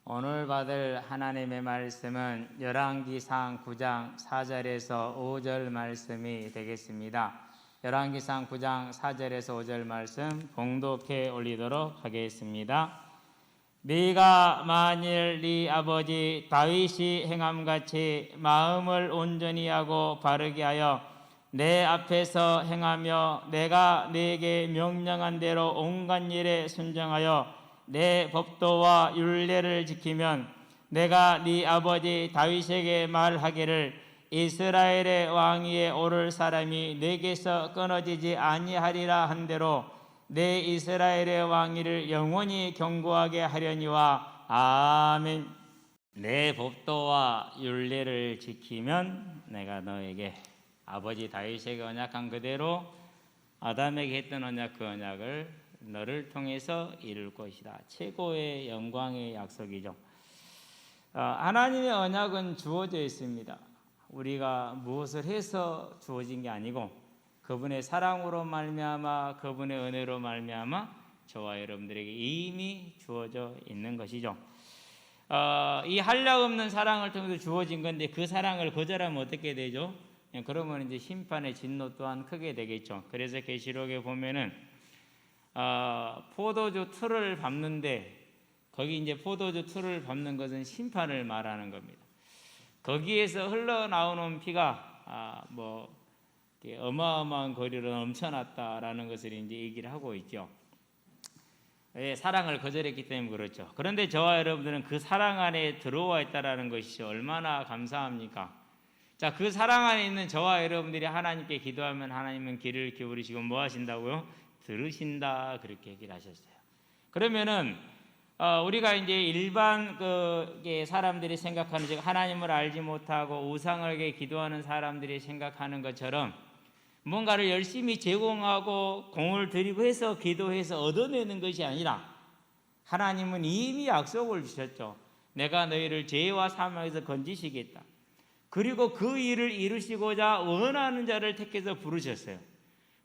오늘 받을 하나님의 말씀은 열왕기상 9장 4절에서 5절 말씀이 되겠습니다. 열왕기상 9장 4절에서 5절 말씀 봉독해 올리도록 하겠습니다. 네가 만일 네 아버지 다윗이 행함같이 마음을 온전히 하고 바르게 하여 내 앞에서 행하며 내가 네게 명령한 대로 온갖 일에 순종하여 내 법도와 율례를 지키면 내가 네 아버지 다윗에게 말하기를 이스라엘의 왕위에 오를 사람이 네게서 끊어지지 아니하리라 한 대로 내 이스라엘의 왕위를 영원히 경고하게 하려니와. 아멘. 내 법도와 율례를 지키면 내가 너에게 아버지 다윗에게 언약한 그대로 아담에게 했던 언약, 그 언약을 너를 통해서 이룰 것이다. 최고의 영광의 약속이죠. 하나님의 언약은 주어져 있습니다. 우리가 무엇을 해서 주어진 게 아니고 그분의 사랑으로 말미암아 그분의 은혜로 말미암아 저와 여러분들에게 이미 주어져 있는 것이죠. 이 한량없는 사랑을 통해서 주어진 건데 그 사랑을 거절하면 어떻게 되죠? 그러면 이제 심판의 진노 또한 크게 되겠죠. 그래서 계시록에 보면은 포도주 틀을 밟는데 거기 이제 포도주 틀을 밟는 것은 심판을 말하는 겁니다. 거기에서 흘러나오는 피가 어마어마한 거리로 넘쳐났다라는 것을 이제 얘기를 하고 있죠. 사랑을 거절했기 때문에 그렇죠. 그런데 저와 여러분들은 그 사랑 안에 들어와 있다라는 것이 얼마나 감사합니까? 자, 그 사랑 안에 있는 저와 여러분들이 하나님께 기도하면 하나님은 귀를 기울이시고 뭐 하신다고요? 들으신다, 그렇게 얘기를 하셨어요. 그러면은 우리가 이제 일반 사람들이 생각하는, 즉 하나님을 알지 못하고 우상에게 기도하는 사람들이 생각하는 것처럼 뭔가를 열심히 제공하고 공을 들이고 해서 기도해서 얻어내는 것이 아니라 하나님은 이미 약속을 주셨죠. 내가 너희를 죄와 사망에서 건지시겠다. 그리고 그 일을 이루시고자 원하는 자를 택해서 부르셨어요.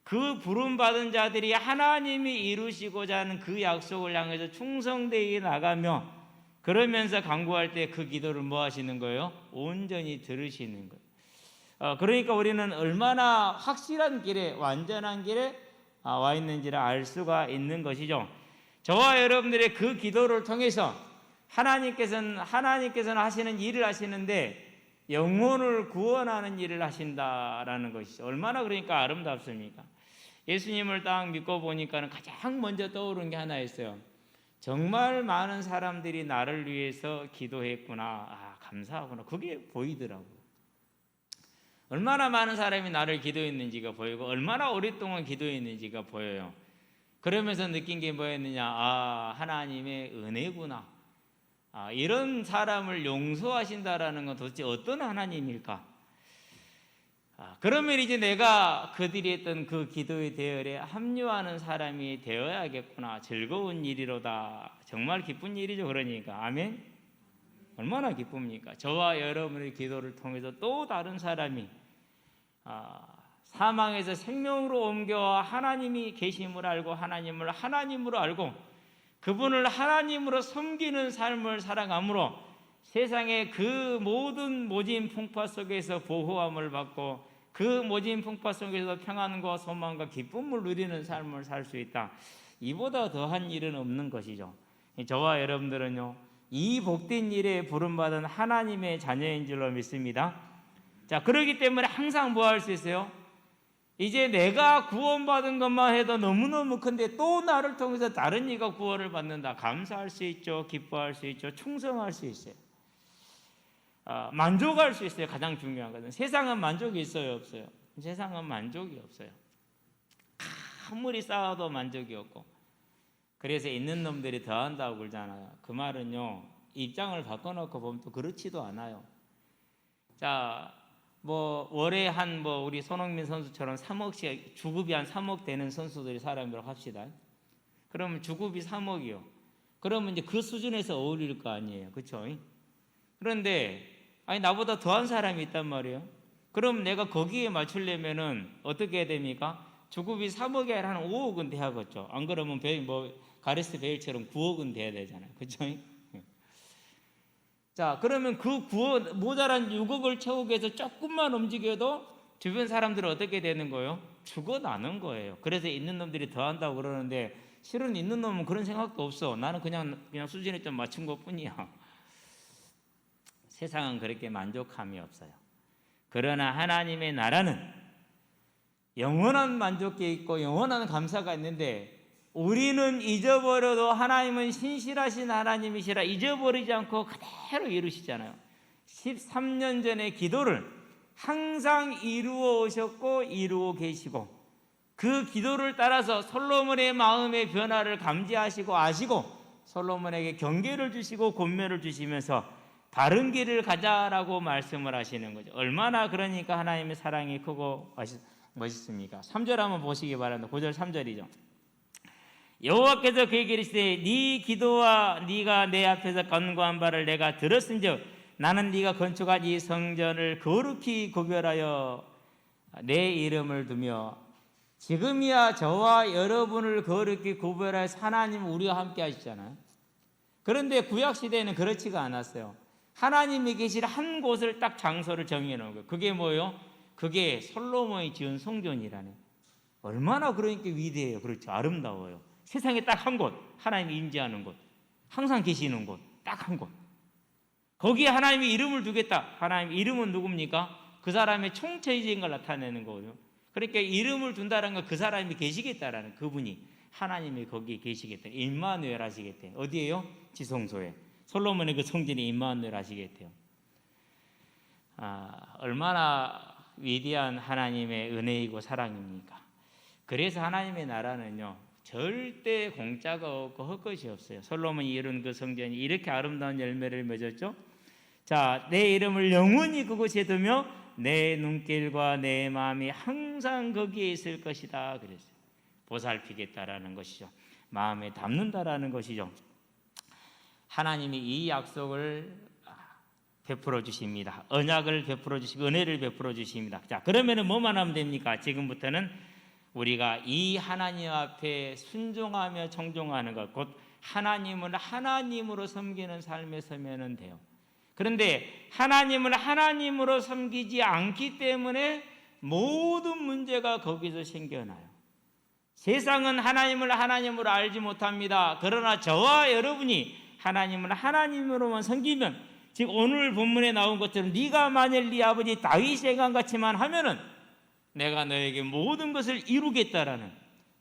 그 부름받은 자들이 하나님이 이루시고자 하는 그 약속을 향해서 충성되게 나가며 그러면서 간구할 때 그 기도를 뭐 하시는 거예요? 온전히 들으시는 거예요. 그러니까 우리는 얼마나 확실한 길에, 완전한 길에 와 있는지를 알 수가 있는 것이죠. 저와 여러분들의 그 기도를 통해서 하나님께서는 하시는 일을 하시는데 영혼을 구원하는 일을 하신다라는 것이죠. 얼마나 그러니까 아름답습니까? 예수님을 딱 믿고 보니까 가장 먼저 떠오른 게 하나 있어요. 정말 많은 사람들이 나를 위해서 기도했구나. 감사하구나. 그게 보이더라고요. 얼마나 많은 사람이 나를 기도했는지가 보이고 얼마나 오랫동안 기도했는지가 보여요. 그러면서 느낀 게 뭐였느냐? 하나님의 은혜구나. 이런 사람을 용서하신다라는 건 도대체 어떤 하나님일까? 그러면 이제 내가 그들이 했던 그 기도의 대열에 합류하는 사람이 되어야겠구나. 즐거운 일이로다. 정말 기쁜 일이죠. 그러니까 아멘. 얼마나 기쁩니까? 저와 여러분의 기도를 통해서 또 다른 사람이 사망에서 생명으로 옮겨와 하나님이 계심을 알고 하나님을 하나님으로 알고 그분을 하나님으로 섬기는 삶을 살아감으로 세상의 그 모든 모진 풍파 속에서 보호함을 받고 그 모진 풍파 속에서 평안과 소망과 기쁨을 누리는 삶을 살 수 있다. 이보다 더한 일은 없는 것이죠. 저와 여러분들은요, 이 복된 일에 부름받은 하나님의 자녀인 줄로 믿습니다. 자, 그렇기 때문에 항상 뭐 할 수 있어요? 이제 내가 구원받은 것만 해도 너무너무 큰데 또 나를 통해서 다른 이가 구원을 받는다. 감사할 수 있죠. 기뻐할 수 있죠. 충성할 수 있어요. 만족할 수 있어요. 가장 중요한 것은. 세상은 만족이 있어요? 없어요? 세상은 만족이 없어요. 아무리 쌓아도 만족이 없고. 그래서 있는 놈들이 더한다고 그러잖아요. 그 말은요, 입장을 바꿔놓고 보면 또 그렇지도 않아요. 자, 월에 우리 손흥민 선수처럼 3억씩, 주급이 한 3억 되는 선수들이 사람이라고 합시다. 그러면 주급이 3억이요. 그러면 이제 그 수준에서 어울릴 거 아니에요. 그쵸? 그런데, 나보다 더한 사람이 있단 말이에요. 그럼 내가 거기에 맞추려면은 어떻게 해야 됩니까? 주급이 3억이 아니라 한 5억은 돼야겠죠. 안 그러면 가레스 베일처럼 9억은 돼야 되잖아요. 그쵸? 자, 그러면 그 모자란 6억을 채우기 위해서 조금만 움직여도 주변 사람들은 어떻게 되는 거예요? 죽어나는 거예요. 그래서 있는 놈들이 더 한다고 그러는데 실은 있는 놈은 그런 생각도 없어. 나는 그냥 수준에 좀 맞춘 것뿐이야. 세상은 그렇게 만족함이 없어요. 그러나 하나님의 나라는 영원한 만족이 있고 영원한 감사가 있는데 우리는 잊어버려도 하나님은 신실하신 하나님이시라 잊어버리지 않고 그대로 이루시잖아요. 13년 전의 기도를 항상 이루어 오셨고 이루어 계시고 그 기도를 따라서 솔로몬의 마음의 변화를 감지하시고 아시고 솔로몬에게 경계를 주시고 권면을 주시면서 바른 길을 가자라고 말씀을 하시는 거죠. 얼마나 그러니까 하나님의 사랑이 크고 멋있습니까? 3절 한번 보시기 바랍니다. 9절 3절이죠. 여호와께서 그에게 이르시되 네 기도와 네가 내 앞에서 간구한 바를 내가 들었은즉 나는 네가 건축한 이 성전을 거룩히 구별하여 내 이름을 두며 지금이야 저와 여러분을 거룩히 구별하여 하나님 우리와 함께 하시잖아요. 그런데 구약시대에는 그렇지가 않았어요. 하나님이 계실 한 곳을 딱 장소를 정해 놓은 거예요. 그게 뭐예요? 그게 솔로몬이 지은 성전이라네. 얼마나 그러니까 위대해요. 그렇죠. 아름다워요. 세상에 딱 한 곳, 하나님이 임재하는 곳, 항상 계시는 곳, 딱 한 곳. 거기에 하나님이 이름을 두겠다. 하나님 이름은 누굽니까? 그 사람의 총체적인 걸 나타내는 거예요. 그러니까 이름을 둔다는 건 그 사람이 계시겠다라는, 그분이 하나님이 거기에 계시겠다. 임마누엘 하시겠대요. 어디에요? 지성소에. 솔로몬의 그 성전이 임마누엘 하시겠대요. 얼마나 위대한 하나님의 은혜이고 사랑입니까? 그래서 하나님의 나라는요 절대 공짜가 없고 헛것이 없어요. 솔로몬이 이룬 그 성전이 이렇게 아름다운 열매를 맺었죠. 자, 내 이름을 영원히 그곳에 두며 내 눈길과 내 마음이 항상 거기에 있을 것이다 그랬어요. 보살피겠다라는 것이죠. 마음에 담는다라는 것이죠. 하나님이 이 약속을 베풀어 주십니다. 언약을 베풀어 주시고 은혜를 베풀어 주십니다. 자, 그러면은 뭐만 하면 됩니까? 지금부터는 우리가 이 하나님 앞에 순종하며 청종하는 것, 곧 하나님을 하나님으로 섬기는 삶에 서면 돼요. 그런데 하나님을 하나님으로 섬기지 않기 때문에 모든 문제가 거기서 생겨나요. 세상은 하나님을 하나님으로 알지 못합니다. 그러나 저와 여러분이 하나님을 하나님으로만 섬기면, 즉 오늘 본문에 나온 것처럼 네가 만일 네 아버지 다윗의 행함같이만 하면은 내가 너에게 모든 것을 이루겠다라는,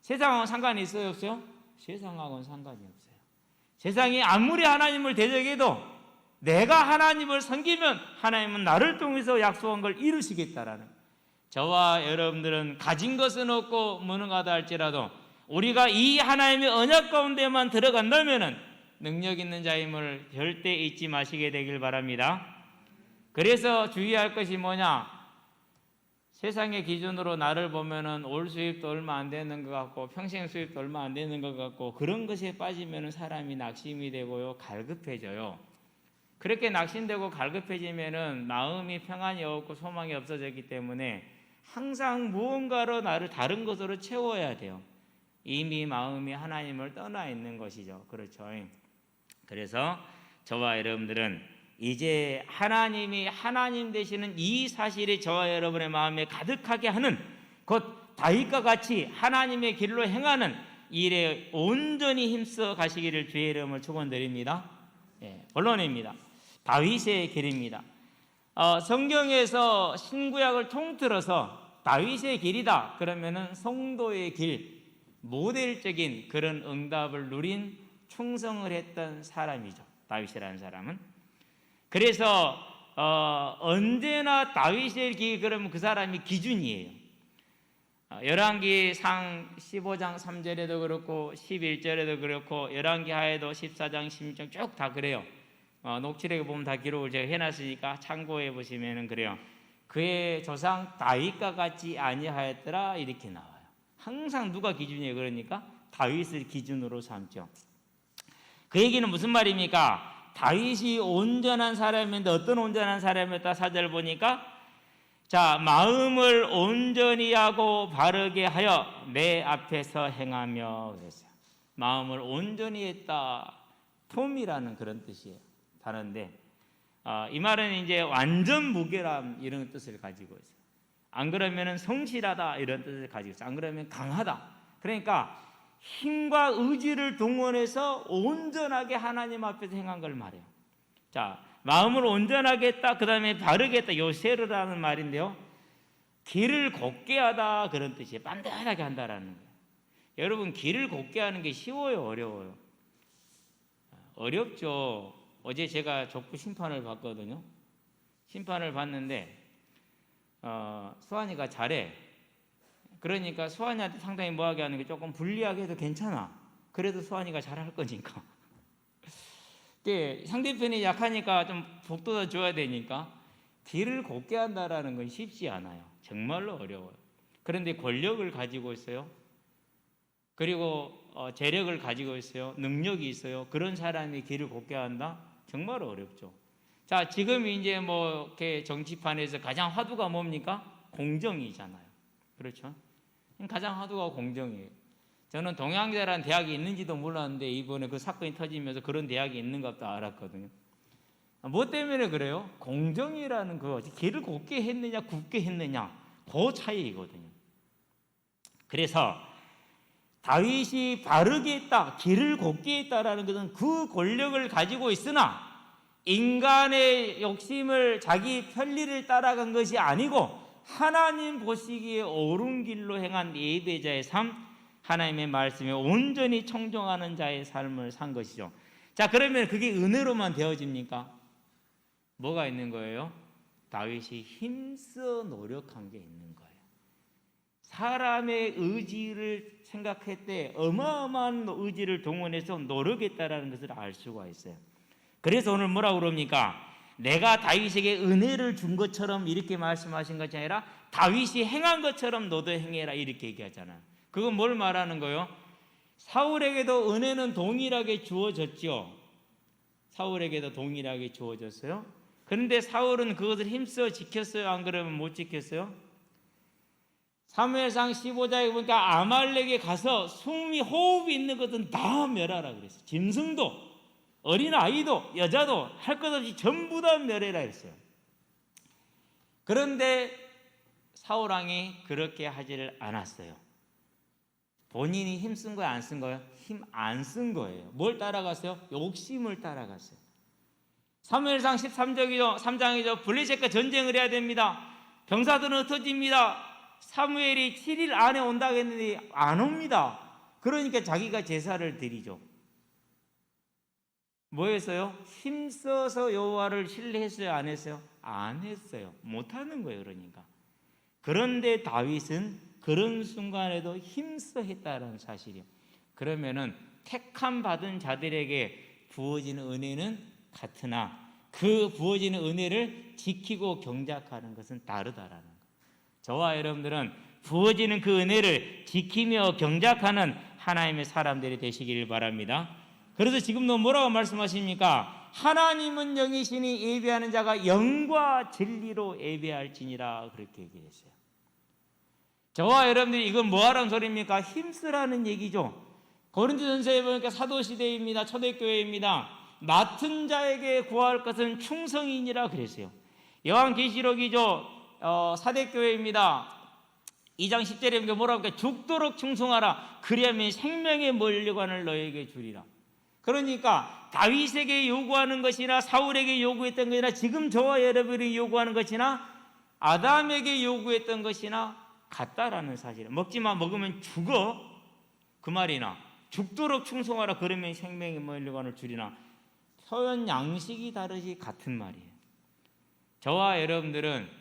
세상하고는 상관이 있어요 없어요? 세상하고는 상관이 없어요. 세상이 아무리 하나님을 대적해도 내가 하나님을 섬기면 하나님은 나를 통해서 약속한 걸 이루시겠다라는, 저와 여러분들은 가진 것은 없고 무능하다 할지라도 우리가 이 하나님의 언약 가운데만 들어간다면은 능력 있는 자임을 절대 잊지 마시게 되길 바랍니다. 그래서 주의할 것이 뭐냐? 세상의 기준으로 나를 보면은 올 수입도 얼마 안 되는 것 같고 평생 수입도 얼마 안 되는 것 같고 그런 것에 빠지면은 사람이 낙심이 되고요, 갈급해져요. 그렇게 낙심되고 갈급해지면은 마음이 평안이 없고 소망이 없어졌기 때문에 항상 무언가로 나를 다른 것으로 채워야 돼요. 이미 마음이 하나님을 떠나 있는 것이죠. 그렇죠. 그래서 저와 여러분들은 이제 하나님이 하나님 되시는 이 사실이 저와 여러분의 마음에 가득하게 하는, 곧 다윗과 같이 하나님의 길로 행하는 일에 온전히 힘써 가시기를 주의 이름을 축원드립니다. 본론입니다. 다윗의 길입니다. 성경에서 신구약을 통틀어서 다윗의 길이다 그러면은 성도의 길, 모델적인 그런 응답을 누린 충성을 했던 사람이죠. 다윗이라는 사람은. 그래서 언제나 다윗의 길 그러면 그 사람이 기준이에요. 열왕기상 15장 3절에도 그렇고 11절에도 그렇고 열왕기 하에도 14장 16장 쭉 다 그래요. 녹취록에 보면 다 기록을 제가 해놨으니까 참고해 보시면 그래요. 그의 조상 다윗과 같이 아니하였더라 이렇게 나와요. 항상 누가 기준이에요? 그러니까 다윗을 기준으로 삼죠. 그 얘기는 무슨 말입니까? 다윗이 온전한 사람인데 어떤 온전한 사람이었다? 4절 보니까 자, 마음을 온전히 하고 바르게 하여 내 앞에서 행하며 그랬어요. 마음을 온전히 했다. 톰이라는 그런 뜻이에요. 다른데 이 말은 이제 완전 무결함 이런 뜻을 가지고 있어요. 안 그러면은 성실하다 이런 뜻을 가지고 있어요. 안 그러면 강하다. 그러니까 힘과 의지를 동원해서 온전하게 하나님 앞에서 행한 걸 말해요. 자, 마음을 온전하게 했다. 그 다음에 바르게 했다. 요세르라는 말인데요. 길을 곱게 하다 그런 뜻이에요. 반듯하게 한다라는 거예요. 여러분, 길을 곱게 하는 게 쉬워요, 어려워요? 어렵죠. 어제 제가 족부 심판을 봤거든요. 심판을 봤는데 수환이가 잘해. 그러니까 수환이한테 상당히 뭐하게 하는 게 조금 불리하게 해도 괜찮아. 그래도 수환이가 잘할 거니까. 상대편이 약하니까 좀 복돋아 줘야 되니까 길을 곱게 한다라는 건 쉽지 않아요. 정말로 어려워요. 그런데 권력을 가지고 있어요. 그리고 재력을 가지고 있어요. 능력이 있어요. 그런 사람이 길을 곱게 한다? 정말 어렵죠. 자, 지금 이제 뭐 이렇게 정치판에서 가장 화두가 뭡니까? 공정이잖아요. 그렇죠? 가장 화두가 공정이에요. 저는 동양대라는 대학이 있는지도 몰랐는데 이번에 그 사건이 터지면서 그런 대학이 있는 것도 알았거든요. 뭐 때문에 그래요? 공정이라는 거, 길을 곱게 했느냐 굽게 했느냐 그 차이거든요. 그래서 다윗이 바르게 했다, 길을 곱게 했다라는 것은 그 권력을 가지고 있으나 인간의 욕심을 자기 편리를 따라간 것이 아니고 하나님 보시기에 옳은 길로 행한 예배자의 삶, 하나님의 말씀에 온전히 청종하는 자의 삶을 산 것이죠. 자, 그러면 그게 은혜로만 되어집니까? 뭐가 있는 거예요? 다윗이 힘써 노력한 게 있는 거예요. 사람의 의지를 생각할 때 어마어마한 의지를 동원해서 노력했다라는 것을 알 수가 있어요. 그래서 오늘 뭐라고 그럽니까? 내가 다윗에게 은혜를 준 것처럼 이렇게 말씀하신 것이 아니라 다윗이 행한 것처럼 너도 행해라 이렇게 얘기하잖아요. 그건 뭘 말하는 거예요? 사울에게도 은혜는 동일하게 주어졌죠. 사울에게도 동일하게 주어졌어요. 그런데 사울은 그것을 힘써 지켰어요? 안 그러면 못 지켰어요? 사무엘상 15장에 보니까 아말렉에 가서 숨이 호흡이 있는 것은 다 멸하라 그랬어요. 짐승도 어린아이도 여자도 할 것 없이 전부 다 멸해라 했어요. 그런데 사울왕이 그렇게 하지를 않았어요. 본인이 힘쓴 거예요? 안 쓴 거예요? 힘 안 쓴 거예요. 뭘 따라갔어요? 욕심을 따라갔어요. 사무엘상 13장이죠. 블레셋과 전쟁을 해야 됩니다. 병사들은 흩어집니다. 사무엘이 7일 안에 온다고 했는데 안 옵니다. 그러니까 자기가 제사를 드리죠. 뭐 했어요? 힘써서 여호와를 신뢰했어요? 안 했어요? 안 했어요. 못하는 거예요. 그러니까. 그런데 다윗은 그런 순간에도 힘써 했다는 사실이요. 그러면은 택함 받은 자들에게 부어지는 은혜는 같으나 그 부어지는 은혜를 지키고 경작하는 것은 다르다라는 거예요. 저와 여러분들은 부어지는 그 은혜를 지키며 경작하는 하나님의 사람들이 되시기를 바랍니다. 그래서 지금도 뭐라고 말씀하십니까? 하나님은 영이시니 예배하는 자가 영과 진리로 예배할지니라 그렇게 얘기했어요. 저와 여러분들이 이건 뭐하라는 소리입니까? 힘쓰라는 얘기죠. 고린도전서에 보니까 사도시대입니다. 초대교회입니다. 맡은 자에게 구할 것은 충성이니라 그랬어요. 요한계시록이죠. 사대교회입니다. 2장 10절에 보니까 뭐라고 할까? 죽도록 충성하라. 그리하면 생명의 면류관을 너에게 주리라. 그러니까 다윗에게 요구하는 것이나 사울에게 요구했던 것이나 지금 저와 여러분이 요구하는 것이나 아담에게 요구했던 것이나 같다라는 사실을. 먹지마 먹으면 죽어 그 말이나 죽도록 충성하라. 그러면 생명의 면류관을 주리나. 표현 양식이 다르지 같은 말이에요. 저와 여러분들은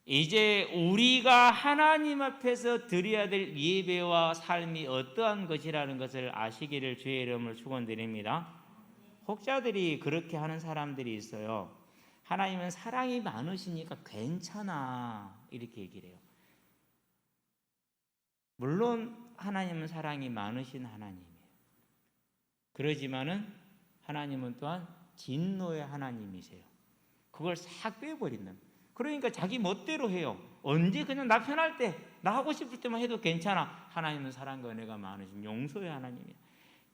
이제 우리가 하나님 앞에서 드려야 될 예배와 삶이 어떠한 것이라는 것을 아시기를 주의 이름으로 축원드립니다. 혹자들이 그렇게 하는 사람들이 있어요. 하나님은 사랑이 많으시니까 괜찮아 이렇게 얘기를 해요. 물론 하나님은 사랑이 많으신 하나님이에요. 그러지만은 하나님은 또한 진노의 하나님이세요. 그걸 싹 빼버린다. 그러니까 자기 멋대로 해요. 언제 그냥 나 편할 때, 나 하고 싶을 때만 해도 괜찮아. 하나님은 사랑과 은혜가 많으신 용서의 하나님이야.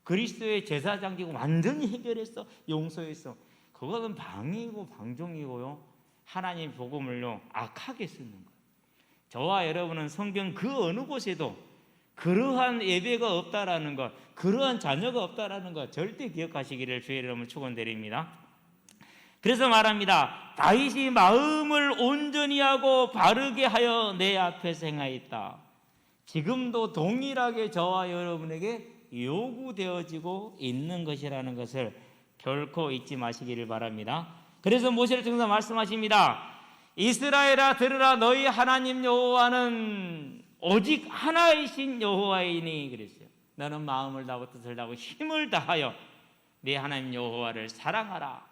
그리스도의 제사장기고 완전히 해결했어. 용서했어. 그것은 방이고 방종이고요. 하나님 복음을요 악하게 쓰는 거예요. 저와 여러분은 성경 그 어느 곳에도 그러한 예배가 없다라는 것, 그러한 자녀가 없다라는 것 절대 기억하시기를 주의 이름으로 축원드립니다. 그래서 말합니다. 다윗이 마음을 온전히 하고 바르게 하여 내 앞에서 행하였다. 지금도 동일하게 저와 여러분에게 요구되어지고 있는 것이라는 것을 결코 잊지 마시기를 바랍니다. 그래서 모세를 통해서 말씀하십니다. 이스라엘아 들으라, 너희 하나님 여호와는 오직 하나이신 여호와이니 그랬어요. 너는 마음을 다하고 뜻을 다하고 힘을 다하여 네 하나님 여호와를 사랑하라.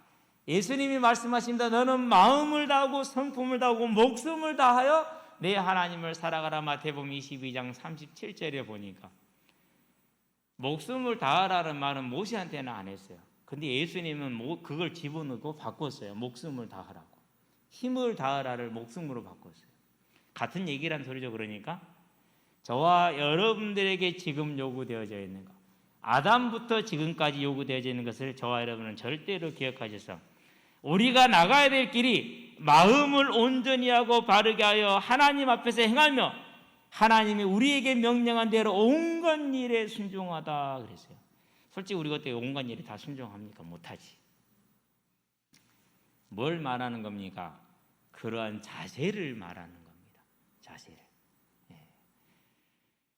예수님이 말씀하십니다. 너는 마음을 다하고 성품을 다하고 목숨을 다하여 내 하나님을 사랑하라. 마태복음 22장 37절에 보니까 목숨을 다하라는 말은 모세한테는 안 했어요. 근데 예수님은 그걸 집어넣고 바꿨어요. 목숨을 다하라고. 힘을 다하라를 목숨으로 바꿨어요. 같은 얘기란 소리죠. 그러니까 저와 여러분들에게 지금 요구되어져 있는 것, 아담부터 지금까지 요구되어져 있는 것을 저와 여러분은 절대로 기억하셔서 우리가 나가야 될 길이 마음을 온전히 하고 바르게 하여 하나님 앞에서 행하며 하나님이 우리에게 명령한 대로 온갖 일에 순종하다 그랬어요. 솔직히 우리가 어떻게 온갖 일에 다 순종합니까? 못하지. 뭘 말하는 겁니까? 그러한 자세를 말하는 겁니다. 자세를.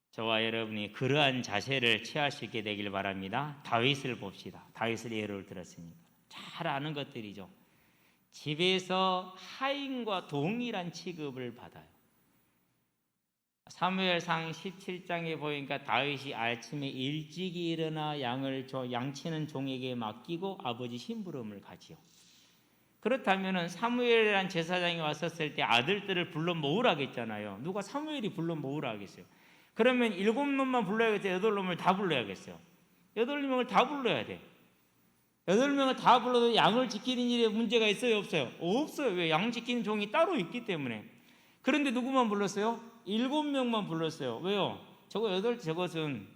저와 여러분이 그러한 자세를 취할 수 있게 되길 바랍니다. 다윗을 봅시다. 다윗을 예를 들었으니까 잘 아는 것들이죠. 집에서 하인과 동일한 취급을 받아요. 사무엘상 17장에 보니까 다윗이 아침에 일찍이 일어나 양치는 종에게 맡기고 아버지 심부름을 가지요. 그렇다면 사무엘이란 제사장이 왔었을 때 아들들을 불러 모으라고 했잖아요. 누가 사무엘이 불러 모으라고 하겠어요? 그러면 7놈만 불러야겠어요? 8놈을 다 불러야겠어요? 8명을 다 불러야 돼. 8명을 다 불러도 양을 지키는 일에 문제가 있어요? 없어요? 없어요. 왜? 양 지키는 종이 따로 있기 때문에. 그런데 누구만 불렀어요? 7명만 불렀어요. 왜요? 저것은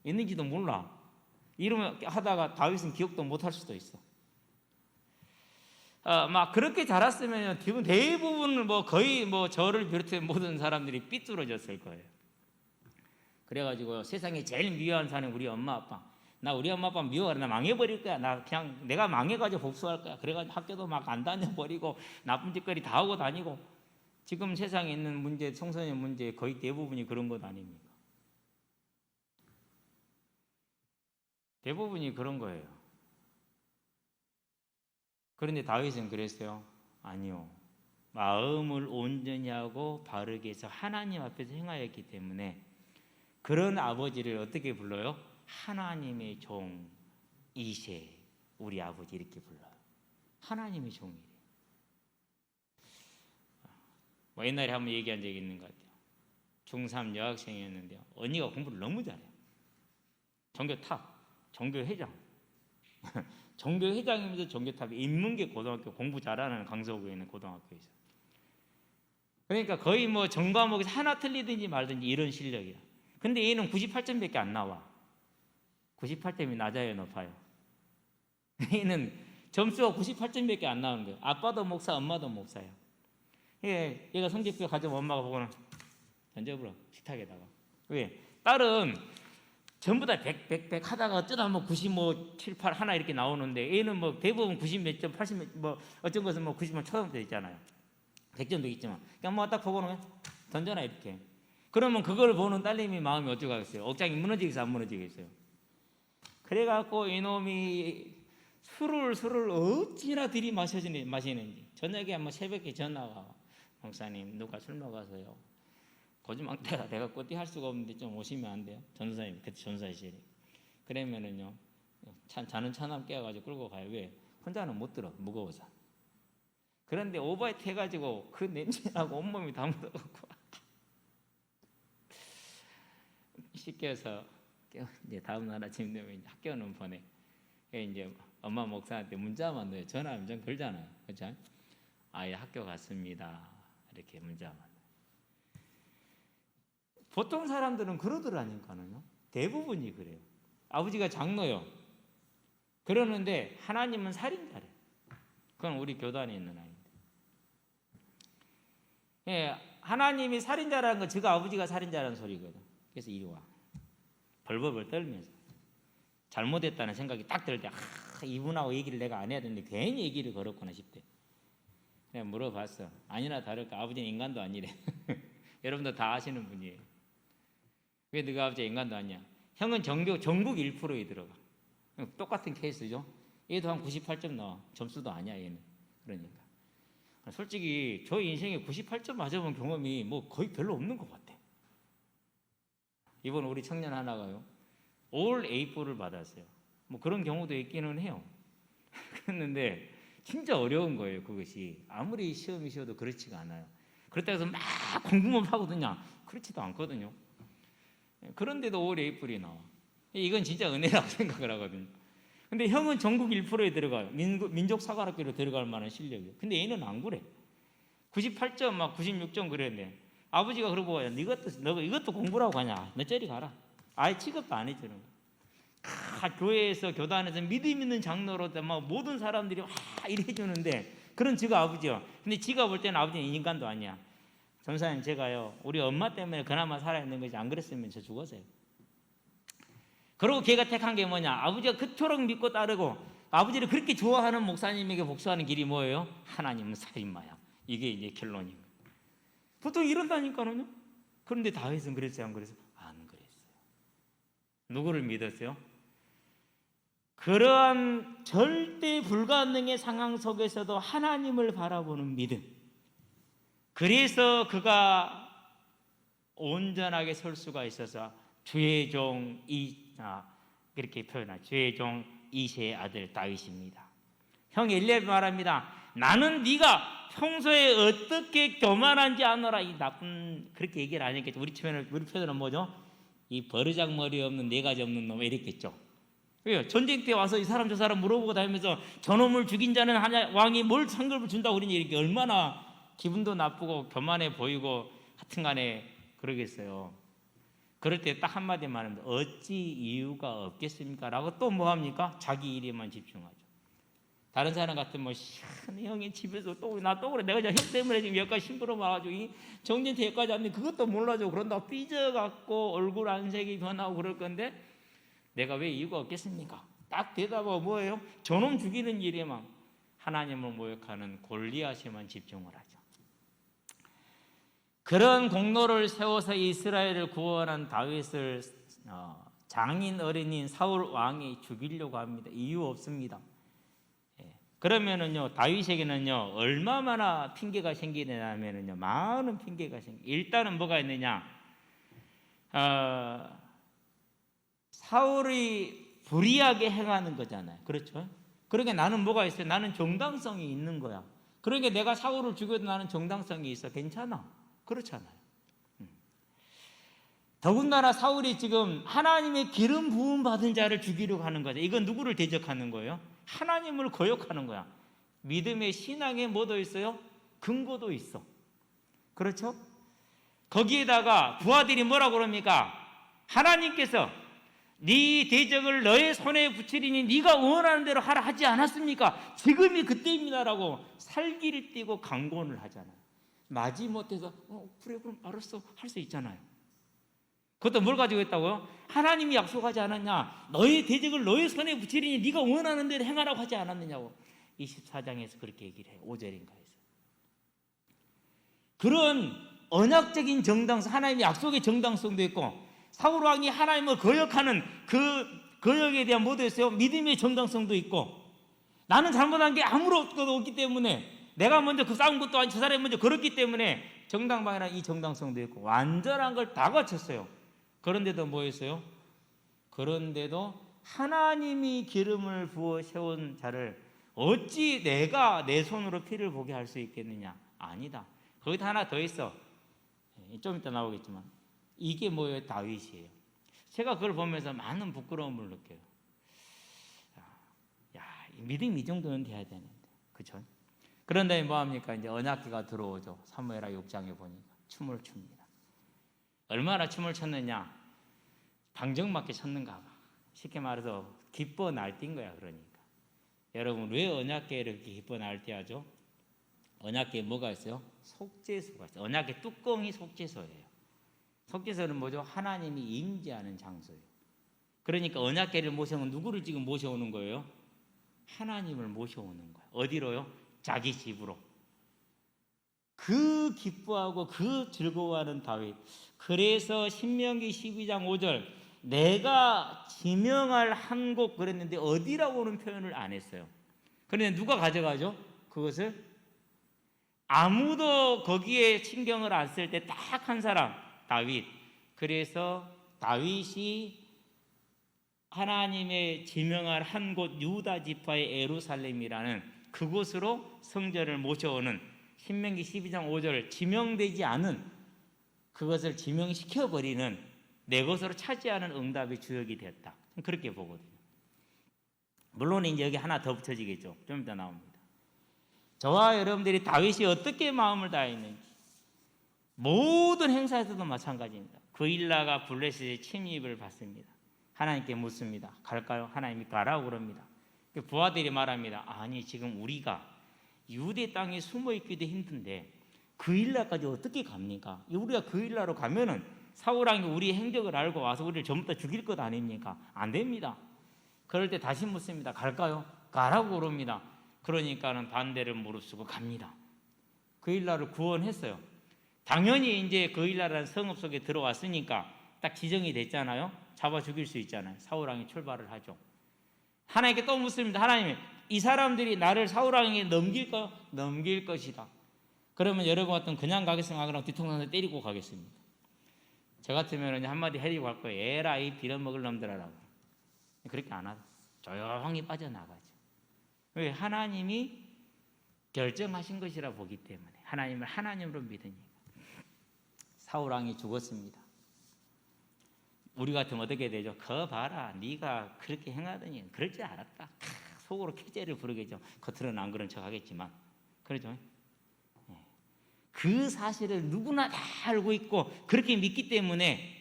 있는지도 몰라. 이러면 하다가 다윗은 기억도 못할 수도 있어. 막 그렇게 자랐으면 대부분 거의 저를 비롯해 모든 사람들이 삐뚤어졌을 거예요. 그래가지고 세상에 제일 미워하는 사람이 우리 엄마 아빠. 나 우리 엄마 아빠 미워하라. 나 망해버릴 거야. 나 그냥 내가 망해가지고 복수할 거야. 그래가지고 학교도 막 안 다녀버리고 나쁜 짓거리 다 하고 다니고. 지금 세상에 있는 문제, 청소년 문제 거의 대부분이 그런 것 아닙니까? 대부분이 그런 거예요. 그런데 다윗은 그랬어요. 아니요. 마음을 온전히 하고 바르게 해서 하나님 앞에서 행하였기 때문에 그런 아버지를 어떻게 불러요? 하나님의 종 이세 우리 아버지 이렇게 불러요. 하나님의 종이래요. 옛날에 한번 얘기한 적이 있는 것 같아요. 중3 여학생이었는데요. 언니가 공부를 너무 잘해요. 전교탑, 전교회장. 전교회장이면서 전교탑이 인문계 고등학교 공부 잘하는 강서구에 있는 고등학교에서. 그러니까 거의 전 과목에서 하나 틀리든지 말든지 이런 실력이야. 근데 얘는 98점밖에 안 나와. 98점이 낮아요, 높아요? 얘는 점수가 98점밖에 안 나오는 거예요. 아빠도 목사, 엄마도 목사예요. 얘가 성적표 가져오면 엄마가 보고는 던져버려, 식탁에다가. 왜? 딸은 전부 다 100 하다가 어쩌다 95, 7, 8 하나 이렇게 나오는데 얘는 대부분 90 몇 점, 80 몇 어쩐 것은 90만 초등도 있잖아요. 100점도 있지만. 그냥 딱 보고는 던져놔 이렇게. 그러면 그걸 보는 딸님이 마음이 어쩌겠어요? 억장이 무너지겠어요? 안 무너지겠어요? 그래갖고 이놈이 술을 어찌나 마시는지. 저녁에 새벽에 전화가 목사님 누가 술 먹어서요. 고주망태가 내가 꼬띠할 수가 없는데 좀 오시면 안 돼요? 전도사님 그때 전도사실에. 그러면은요 자는 차남 깨워가지고 끌고 가요. 왜? 혼자는 못 들어 무거워서. 그런데 오버히트 해가지고 그 냄새나고 온몸이 다 묻어갖고 씻겨서 이제 다음 날 아침 되면 학교는 보내. 이제 엄마 목사한테 문자만 넣어요. 전화하면 좀 걸잖아요. 그렇죠? 아예 학교 갔습니다. 이렇게 문자만. 보통 사람들은 그러더라니까요. 대부분이 그래요. 아버지가 장로요. 그러는데 하나님은 살인자래. 그건 우리 교단에 있는 아이인데. 예, 하나님이 살인자라는 건 지가 아버지가 살인자라는 소리거든. 그래서 이리 와. 벌벌벌 떨면서 잘못했다는 생각이 딱 들 때, 이분하고 얘기를 내가 안 해야 되는데 괜히 얘기를 걸었구나 싶대. 내가 물어봤어. 아니나 다를까 아버지는 인간도 아니래. 여러분도 다 아시는 분이에요. 왜 네가 아버지가 인간도 아니야? 형은 전국 1%에 들어가. 똑같은 케이스죠. 얘도 한 98점 나와. 점수도 아니야 얘는. 그러니까 솔직히 저 인생에 98점 맞아본 경험이 뭐 거의 별로 없는 것 같아. 이번 우리 청년 하나가요, 올 A4를 받았어요. 뭐 그런 경우도 있기는 해요. 그랬는데 진짜 어려운 거예요. 그것이 아무리 시험이 쉬워도 그렇지가 않아요. 그렇다고 해서 막 공부만 하거든요. 그렇지도 않거든요. 그런데도 올 A4이 나와. 이건 진짜 은혜라고 생각을 하거든요. 근데 형은 전국 1%에 들어가요. 민족사관학교로 들어갈 만한 실력이에요. 근데 얘는 안 그래. 98점 막 96점 그랬는데 아버지가 그러고 와요. 너 이것도 공부라고 하냐? 너 저리 가라. 아예 취급도 안 해주는 거야. 교회에서 교단에서 믿음 있는 장로로 막 모든 사람들이 이래 해주는데 그런 지가 아버지요. 근데 지가 볼 때는 아버지는 인간도 아니야. 전사님 제가요 우리 엄마 때문에 그나마 살아있는 거지 안 그랬으면 저 죽었어요. 그리고 걔가 택한 게 뭐냐? 아버지가 그토록 믿고 따르고 아버지를 그렇게 좋아하는 목사님에게 복수하는 길이 뭐예요? 하나님은 살인마야. 이게 이제 결론인 거예요. 보통 이런다니까요. 그런데 다윗은 그랬어요, 안 그랬어요? 안 그랬어요. 누구를 믿었어요? 그러한 절대 불가능의 상황 속에서도 하나님을 바라보는 믿음. 그래서 그가 온전하게 설 수가 있어서 주의 종 이렇게 표현하죠. 주의 종 이새의 아들 다윗입니다. 형 엘리야비 말합니다. 나는 네가 평소에 어떻게 교만한지 아노라. 이 나쁜 그렇게 얘기를 안 했겠죠. 우리 표현은 뭐죠? 이 버르장머리 없는 네 가지 없는 놈 이랬겠죠. 왜요? 전쟁 때 와서 이 사람 저 사람 물어보고 다니면서 저놈을 죽인 자는 왕이 뭘 상급을 준다고 그러니 이렇게 얼마나 기분도 나쁘고 교만해 보이고 하여튼간에 그러겠어요. 그럴 때 딱 한마디만 하면 어찌 이유가 없겠습니까? 라고 또 뭐합니까? 자기 일에만 집중하죠. 다른 사람 같으면 형이 집에서 나 또 그래. 내가 형 때문에 지금 여기까지 힘들어 와가지고 이 정진태 여기까지 왔는데 그것도 몰라줘. 그런다고 삐져갖고 얼굴 안색이 변하고 그럴 건데 내가 왜 이유가 없겠습니까? 딱 대답하고 뭐예요? 저놈 죽이는 일에만 하나님을 모욕하는 골리앗에만 집중을 하죠. 그런 공로를 세워서 이스라엘을 구원한 다윗을 장인 어린인 사울 왕이 죽이려고 합니다. 이유 없습니다. 그러면은요 다윗에게는요 얼마나 핑계가 생기냐면은요 많은 핑계가 일단은 뭐가 있느냐? 사울이 불의하게 행하는 거잖아요. 그렇죠? 그러니까 나는 뭐가 있어요? 나는 정당성이 있는 거야. 그러니까 내가 사울을 죽여도 나는 정당성이 있어. 괜찮아. 그렇잖아요. 더군다나 사울이 지금 하나님의 기름 부음 받은 자를 죽이려고 하는 거죠. 이건 누구를 대적하는 거예요? 하나님을 거역하는 거야. 믿음의 신앙에 뭐도 있어요? 근거도 있어. 그렇죠? 거기에다가 부하들이 뭐라고 그럽니까? 하나님께서 네 대적을 너의 손에 붙이리니 네가 원하는 대로 하라 하지 않았습니까? 지금이 그때입니다라고 살기를 띠고 강권을 하잖아요. 마지못해서 그래 그럼 알았어 할 수 있잖아요. 그것도 뭘 가지고 있다고요? 하나님이 약속하지 않았냐? 너의 대적을 너의 손에 붙이리니 네가 원하는 대로 행하라고 하지 않았느냐고 24장에서 그렇게 얘기를 해요. 5절인가에서. 그런 언약적인 정당성, 하나님의 약속의 정당성도 있고 사울 왕이 하나님을 거역하는 그 거역에 대한 뭐도 있어요? 믿음의 정당성도 있고 나는 잘못한 게 아무것도 없기 때문에 내가 먼저 그 싸운 것도 아니고 저 사람이 먼저 걸었기 때문에 정당방이라는 이 정당성도 있고 완전한 걸 다 갖췄어요. 그런데도 뭐였어요? 그런데도 하나님이 기름을 부어 세운 자를 어찌 내가 내 손으로 피를 보게 할 수 있겠느냐? 아니다. 거기다 하나 더 있어. 좀 이따 나오겠지만 이게 뭐예요? 다윗이에요. 제가 그걸 보면서 많은 부끄러움을 느껴요. 믿음이 이 정도는 돼야 되는데, 그렇죠? 그런데 뭐합니까? 이제 언약궤가 들어오죠. 사무엘하 6장에 보니까 춤을 춥니다. 얼마나 춤을 췄느냐? 방정맞게 췄는가 봐. 쉽게 말해서 기뻐 날뛴 거야. 그러니까 여러분 왜 언약궤를 이렇게 기뻐 나올 때 하죠? 언약궤에 뭐가 있어요? 속죄소가 있어요. 언약궤 뚜껑이 속죄소예요. 속죄소는 뭐죠? 하나님이 임재하는 장소예요. 그러니까 언약궤를 모셔오는 누구를 지금 모셔오는 거예요? 하나님을 모셔오는 거예요. 어디로요? 자기 집으로. 그 기뻐하고 그 즐거워하는 다윗. 그래서 신명기 12장 5절 내가 지명할 한 곳 그랬는데 어디라고는 표현을 안 했어요. 그런데 누가 가져가죠? 그것을 아무도 거기에 신경을 안 쓸 때 딱 한 사람 다윗. 그래서 다윗이 하나님의 지명할 한 곳 유다 지파의 예루살렘이라는 그곳으로 성전을 모셔오는 신명기 12장 5절 지명되지 않은 그것을 지명시켜버리는 내 것으로 차지하는 응답의 주역이 되었다. 그렇게 보거든요. 물론 이제 여기 하나 더 붙여지겠죠. 좀 이따 나옵니다. 저와 여러분들이 다윗이 어떻게 마음을 다했는지 모든 행사에서도 마찬가지입니다. 그일라가 블레셋의 침입을 받습니다. 하나님께 묻습니다. 갈까요? 하나님이 가라고 그럽니다. 부하들이 말합니다. 아니 지금 우리가 유대 땅에 숨어 있기도 힘든데 그일라까지 어떻게 갑니까? 우리가 그일라로 가면은 사울왕이 우리 행적을 알고 와서 우리를 전부 다 죽일 것 아닙니까? 안 됩니다. 그럴 때 다시 묻습니다. 갈까요? 가라고 그럽니다. 그러니까는 반대를 무릅쓰고 갑니다. 그일라를 구원했어요. 당연히 이제 그일라라는 성읍 속에 들어왔으니까 딱 지정이 됐잖아요. 잡아 죽일 수 있잖아요. 사울왕이 출발을 하죠. 하나님께 또 묻습니다. 하나님, 이 사람들이 나를 사울왕에게 넘길까? 넘길 것이다. 그러면 여러분 같으면 그냥 가겠습니까? 그럼 뒤통수에 때리고 가겠습니다. 저 같으면 한마디 해리고 갈 거예요. 에라 이 빌어먹을 놈들아라고. 그렇게 안 하죠. 조용히 빠져나가죠. 왜? 하나님이 결정하신 것이라 보기 때문에 하나님을 하나님으로 믿으니까. 사울왕이 죽었습니다. 우리 같으면 어떻게 되죠? 거 봐라, 네가 그렇게 행하더니 그럴 줄 알았다. 속으로 캐제를 부르겠죠. 겉으로는 안 그런 척 하겠지만 그렇죠. 그 사실을 누구나 다 알고 있고 그렇게 믿기 때문에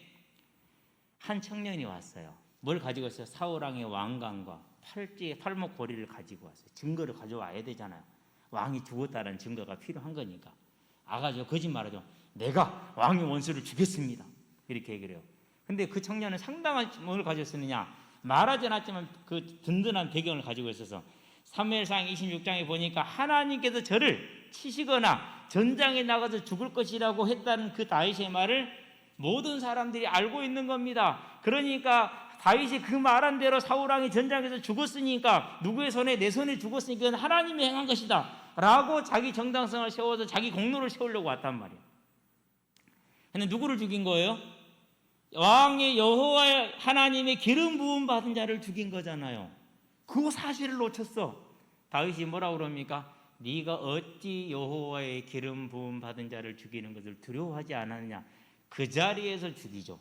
한 청년이 왔어요. 뭘 가지고 있어요? 사울왕의 왕관과 팔목 고리를 가지고 왔어요. 증거를 가져와야 되잖아요. 왕이 죽었다는 증거가 필요한 거니까. 아가지고 거짓말하죠. 내가 왕의 원수를 죽였습니다. 이렇게 얘기를 해요. 근데 그 청년은 상당한 뭘 가졌느냐? 말하지 않았지만 그 든든한 배경을 가지고 있어서 사무엘상 26장에 보니까 하나님께서 저를 치시거나 전장에 나가서 죽을 것이라고 했다는 그 다윗의 말을 모든 사람들이 알고 있는 겁니다. 그러니까 다윗이 그 말한 대로 사울왕이 전장에서 죽었으니까 누구의 손에? 내 손에 죽었으니까 그건 하나님이 행한 것이다 라고 자기 정당성을 세워서 자기 공로를 세우려고 왔단 말이에요. 근데 누구를 죽인 거예요? 왕의 여호와의 하나님의 기름 부음 받은 자를 죽인 거잖아요. 그 사실을 놓쳤어. 다윗이 뭐라고 그럽니까? 네가 어찌 여호와의 기름 부음 받은 자를 죽이는 것을 두려워하지 않았느냐. 그 자리에서 죽이죠.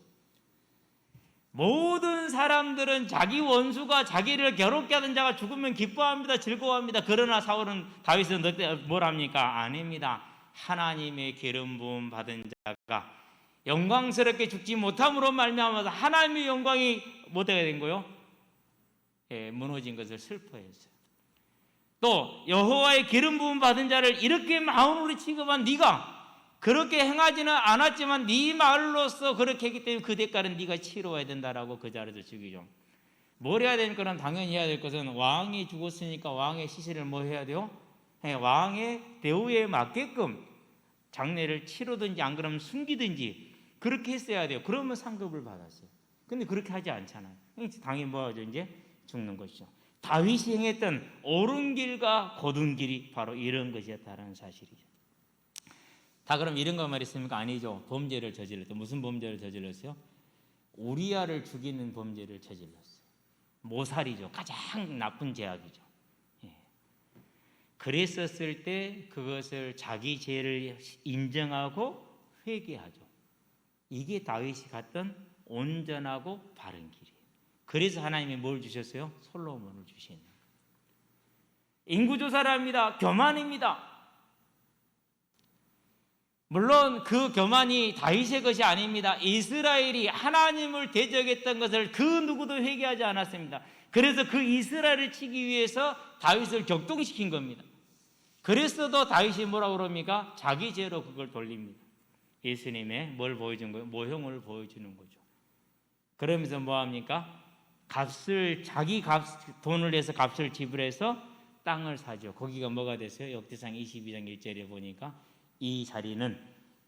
모든 사람들은 자기 원수가 자기를 괴롭게 하던 자가 죽으면 기뻐합니다. 즐거워합니다. 그러나 사울은 다윗은 뭘 합니까? 아닙니다. 하나님의 기름 부음 받은 자가 영광스럽게 죽지 못함으로 말미암아서 하나님의 영광이 못하게 된 거요. 무너진 것을 슬퍼했어요. 또 여호와의 기름 부음 받은 자를 이렇게 마음으로 취급한 네가 그렇게 행하지는 않았지만 네 말로써 그렇게 했기 때문에 그 대가는 네가 치러야 된다라고 그 자리에서 죽이죠. 뭘 해야 되는 거는 당연히 해야 될 것은 왕이 죽었으니까 왕의 시신을 뭐 해야 돼요? 왕의 대우에 맞게끔 장례를 치르든지 안 그러면 숨기든지 그렇게 했어야 돼요. 그러면 상급을 받았어요. 근데 그렇게 하지 않잖아요. 당연히 뭐하죠? 이제 죽는 것이죠. 다윗이 행했던 옳은 길과 곧은 길이 바로 이런 것이었다는 사실이죠. 다 그럼 이런 거 말했습니까? 아니죠. 범죄를 저질렀죠. 무슨 범죄를 저질렀어요? 우리아를 죽이는 범죄를 저질렀어요. 모살이죠. 가장 나쁜 죄악이죠. 그랬었을 때 그것을 자기 죄를 인정하고 회개하죠. 이게 다윗이 갔던 온전하고 바른 길이에요. 그래서 하나님이 뭘 주셨어요? 솔로몬을 주시는 거예요. 인구조사를 합니다. 교만입니다. 물론 그 교만이 다윗의 것이 아닙니다. 이스라엘이 하나님을 대적했던 것을 그 누구도 회개하지 않았습니다. 그래서 그 이스라엘을 치기 위해서 다윗을 격동시킨 겁니다. 그랬어도 다윗이 뭐라고 그럽니까? 자기 죄로 그걸 돌립니다. 예수님의 뭘 보여준 거예요? 모형을 보여주는 거죠. 그러면서 뭐합니까? 자기 돈을 내서 값을 지불해서 땅을 사죠. 거기가 뭐가 됐어요? 역대상 22장 1절에 보니까 이 자리는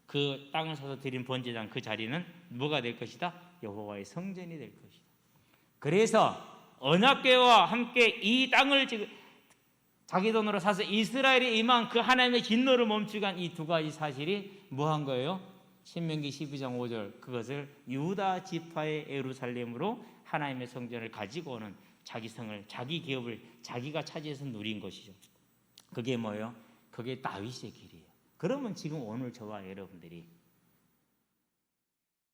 그 땅을 사서 드린 번제장 그 자리는 뭐가 될 것이다? 여호와의 성전이 될 것이다. 그래서 언약궤와 함께 이 땅을 자기 돈으로 사서 이스라엘에 임한 그 하나님의 진노를 멈추게 한 이 두 가지 사실이 뭐 한 거예요? 신명기 12장 5절 그것을 유다 지파의 예루살렘으로 하나님의 성전을 가지고 오는 자기 성을 자기 기업을 자기가 차지해서 누린 것이죠. 그게 뭐예요? 그게 다윗의 길이에요. 그러면 지금 오늘 저와 여러분들이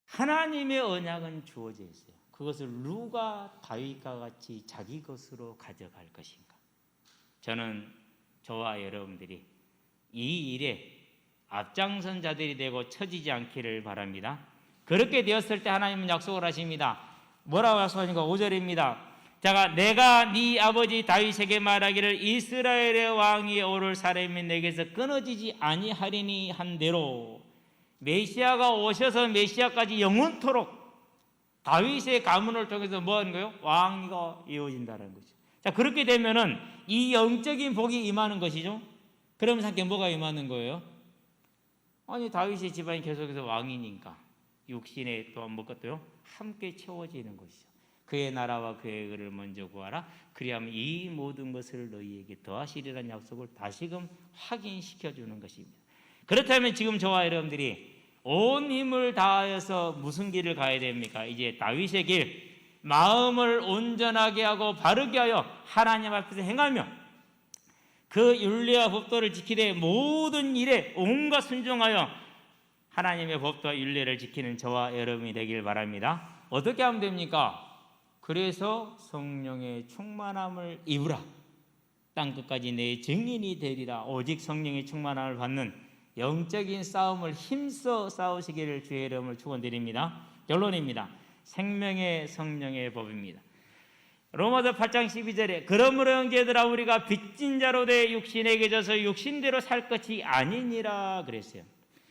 하나님의 언약은 주어져 있어요. 그것을 누가 다윗과 같이 자기 것으로 가져갈 것인가? 저는 저와 여러분들이 이 일에 앞장선 자들이 되고 처지지 않기를 바랍니다. 그렇게 되었을 때 하나님은 약속을 하십니다. 뭐라고 약속하십니까? 5절입니다. 자가 내가 네 아버지 다윗에게 말하기를 이스라엘의 왕이 오를 사람이 내게서 끊어지지 아니하리니 한 대로 메시아가 오셔서 메시아까지 영원토록 다윗의 가문을 통해서 뭐 하는 거예요? 왕위가 이어진다는 거죠. 자, 그렇게 되면은 이 영적인 복이 임하는 것이죠. 그러면서 함께 뭐가 임하는 거예요? 아니 다윗의 집안이 계속해서 왕이니까 육신에 또한 뭐것도요? 함께 채워지는 것이죠. 그의 나라와 그의 의를 먼저 구하라. 그리하면 이 모든 것을 너희에게 더하시리라는 약속을 다시금 확인시켜주는 것입니다. 그렇다면 지금 저와 여러분들이 온 힘을 다하여서 무슨 길을 가야 됩니까? 이제 다윗의 길, 마음을 온전하게 하고 바르게 하여 하나님 앞에서 행하며 그 율례와 법도를 지키되 모든 일에 온갖 순종하여 하나님의 법도와 율례를 지키는 저와 여러분이 되길 바랍니다. 어떻게 하면 됩니까? 그래서 성령의 충만함을 입으라. 땅끝까지 내 증인이 되리라. 오직 성령의 충만함을 받는 영적인 싸움을 힘써 싸우시기를 주의 이름을 축원드립니다. 결론입니다. 생명의 성령의 법입니다. 로마서 8장 12절에 그러므로 형제들아 우리가 빚진 자로 돼 육신에게 져서 육신대로 살 것이 아니니라 그랬어요.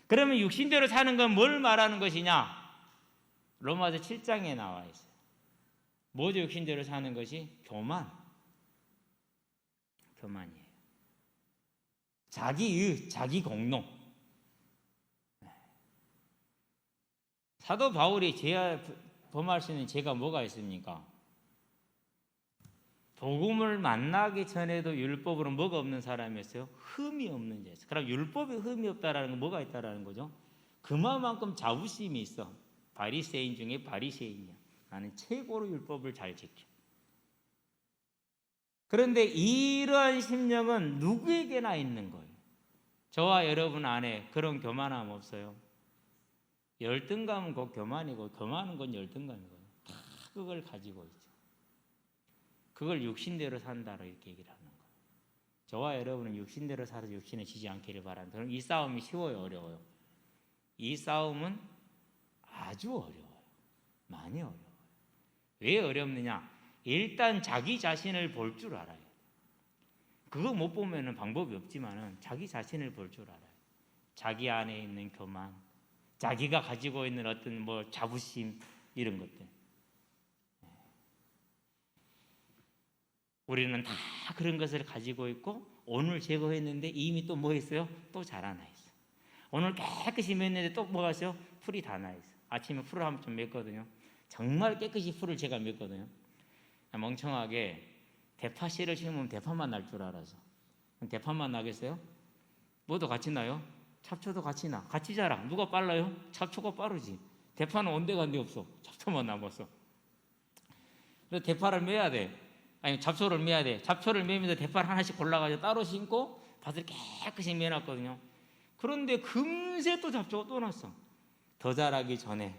그러면 육신대로 사는 건 뭘 말하는 것이냐? 로마서 7장에 나와 있어요. 뭐죠? 육신대로 사는 것이? 교만이에요. 자기의, 자기 공로. 사도 바울이 범할 수 있는 죄가 뭐가 있습니까? 복음을 만나기 전에도 율법으로 뭐가 없는 사람이었어요? 흠이 없는 자였어요. 그럼 율법에 흠이 없다라는 건 뭐가 있다라는 거죠? 그만큼 자부심이 있어. 바리새인 중에 바리새인이야. 나는 최고로 율법을 잘 지켜. 그런데 이러한 심령은 누구에게나 있는 거예요. 저와 여러분 안에 그런 교만함 없어요. 열등감은 곧 교만이고 교만은 곧 열등감이고요. 다 그걸 가지고 있죠. 그걸 육신대로 산다로 이렇게 얘기를 하는 거예요. 저와 여러분은 육신대로 살아서 육신에 지지 않기를 바랍니다. 그럼 이 싸움이 쉬워요, 어려워요? 이 싸움은 아주 어려워요. 많이 어려워요. 왜 어렵느냐? 일단 자기 자신을 볼 줄 알아야 돼요. 그거 못 보면은 방법이 없지만은 자기 자신을 볼 줄 알아요. 자기 안에 있는 교만, 자기가 가지고 있는 어떤 자부심 이런 것들. 우리는 다 그런 것을 가지고 있고 오늘 제거했는데 이미 또 뭐 했어요? 또 자라나 있어. 오늘 깨끗이 맸는데 또 뭐가 있어요? 풀이 다 나 있어. 아침에 풀을 한번 좀 맸거든요. 정말 깨끗이 풀을 제가 맸거든요. 멍청하게 대파 씨를 심으면 대파만 날 줄 알아서. 대파만 나겠어요? 뭐도 같이 나요? 잡초도 같이 나. 같이 자라. 누가 빨라요? 잡초가 빠르지. 대파는 온데간데 없어. 잡초만 남았어. 그래서 대파를 매야 돼. 아니 잡초를 매야 돼. 잡초를 매면서 대파를 하나씩 골라가지고 따로 심고 밭을 깨끗이 매놨거든요. 그런데 금세 또 잡초가 또 났어. 더 자라기 전에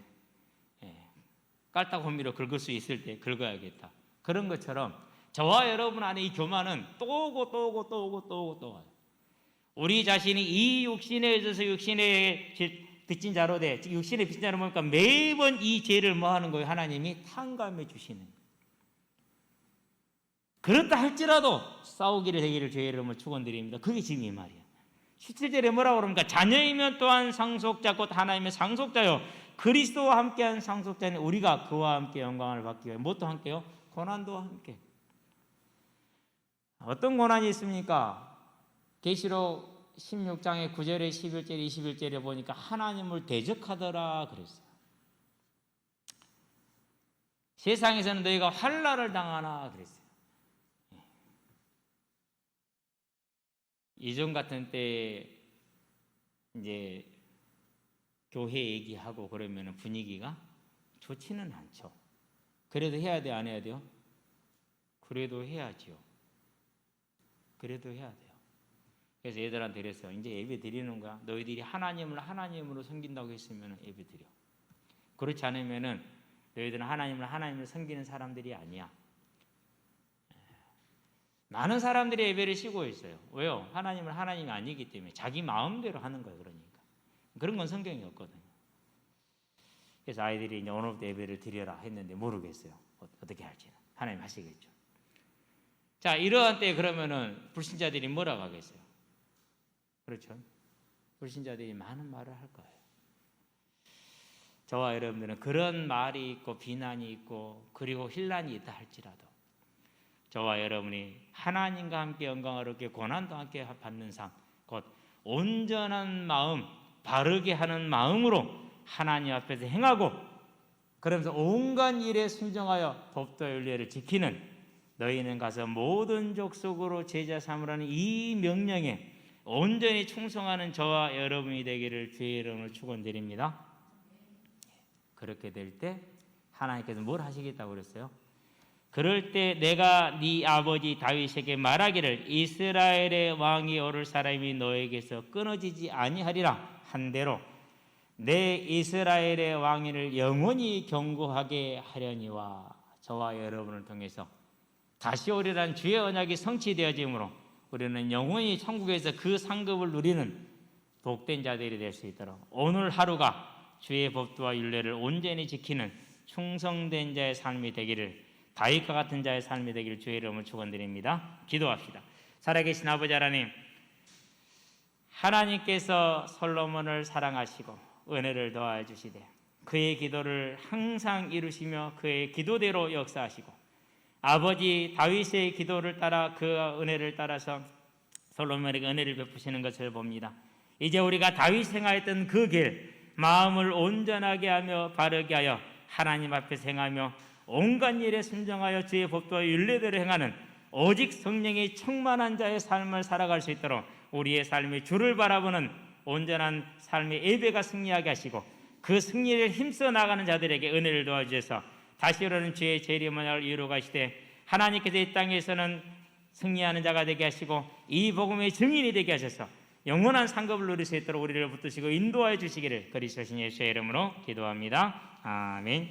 깔딱호미로 긁을 수 있을 때 긁어야겠다. 그런 것처럼 저와 여러분 안에 이 교만은 또 오고 와요. 우리 자신이 이 육신에 있어서 육신에 빚진 자로 돼. 육신에 빚진 자로 보니까 매번 이 죄를 뭐 하는 거예요? 하나님이 탕감해 주시는 거예요. 그렇다 할지라도 싸우기를 되기를 주의 이름으로 축원드립니다. 그게 지금 이 말이에요. 17절에 뭐라고 그럽니까? 자녀이면 또한 상속자 곧 하나님의 상속자요 그리스도와 함께한 상속자는 우리가 그와 함께 영광을 받기 위해 무엇도 함께요? 고난도 함께. 어떤 고난이 있습니까? 계시록 16장의 9절에 11절에 21절에 보니까 하나님을 대적하더라 그랬어요. 세상에서는 너희가 환난을 당하나 그랬어요. 이전 같은 때 이제 교회 얘기하고 그러면 분위기가 좋지는 않죠. 그래도 해야 돼, 안 해야 돼요? 그래도 해야지요. 그래도 해야 돼요. 그래서 애들한테 그랬어요. 이제 예배 드리는 거야. 너희들이 하나님을 하나님으로 섬긴다고 했으면 예배 드려. 그렇지 않으면은 너희들은 하나님을 섬기는 사람들이 아니야. 많은 사람들이 예배를 쉬고 있어요. 왜요? 하나님은 하나님이 아니기 때문에 자기 마음대로 하는 거예요. 그러니까 그런 건 성경이 없거든요. 그래서 아이들이 이제 오늘부터 예배를 드려라 했는데 모르겠어요. 어떻게 할지는 하나님 하시겠죠. 자, 이러한 때 그러면은 불신자들이 뭐라고 하겠어요? 그렇죠? 불신자들이 많은 말을 할 거예요. 저와 여러분들은 그런 말이 있고 비난이 있고 그리고 혼란이 있다 할지라도 저와 여러분이 하나님과 함께 영광을 얻게 고난도 함께 받는 삶, 곧 온전한 마음, 바르게 하는 마음으로 하나님 앞에서 행하고 그러면서 온갖 일에 순종하여 법도와 윤례를 지키는 너희는 가서 모든 족속으로 제자 삼으라는 이 명령에 온전히 충성하는 저와 여러분이 되기를 주의 이름으로 축원드립니다. 그렇게 될 때 하나님께서 뭘 하시겠다고 그랬어요? 그럴 때 내가 네 아버지 다윗에게 말하기를 이스라엘의 왕이 오를 사람이 너에게서 끊어지지 아니하리라 한대로 내 이스라엘의 왕위를 영원히 경고하게 하려니와 저와 여러분을 통해서 다시 오리란 주의 언약이 성취되어지므로 우리는 영원히 천국에서 그 상급을 누리는 복된 자들이 될 수 있도록 오늘 하루가 주의 법도와 율례를 온전히 지키는 충성된 자의 삶이 되기를 다윗과 같은 자의 삶이 되기를 주의 이름으로 축원드립니다. 기도합시다. 살아계신 아버지 하나님, 하나님께서 솔로몬을 사랑하시고 은혜를 더하여 주시되 그의 기도를 항상 이루시며 그의 기도대로 역사하시고 아버지 다윗의 기도를 따라 그 은혜를 따라서 솔로몬에게 은혜를 베푸시는 것을 봅니다. 이제 우리가 다윗이 행하였던 그 길 마음을 온전하게 하며 바르게 하여 하나님 앞에서 행하며 온갖 일에 순종하여 주의 법도와 율례대로 행하는 오직 성령이 충만한 자의 삶을 살아갈 수 있도록 우리의 삶이 주를 바라보는 온전한 삶의 예배가 승리하게 하시고 그 승리를 힘써 나가는 자들에게 은혜를 도와주셔서 다시 오르는 주의 재림을 이루어 가시되 하나님께서 이 땅에서는 승리하는 자가 되게 하시고 이 복음의 증인이 되게 하셔서 영원한 상급을 누릴 수 있도록 우리를 붙드시고 인도하여 주시기를 그리스도 예수의 이름으로 기도합니다. 아멘.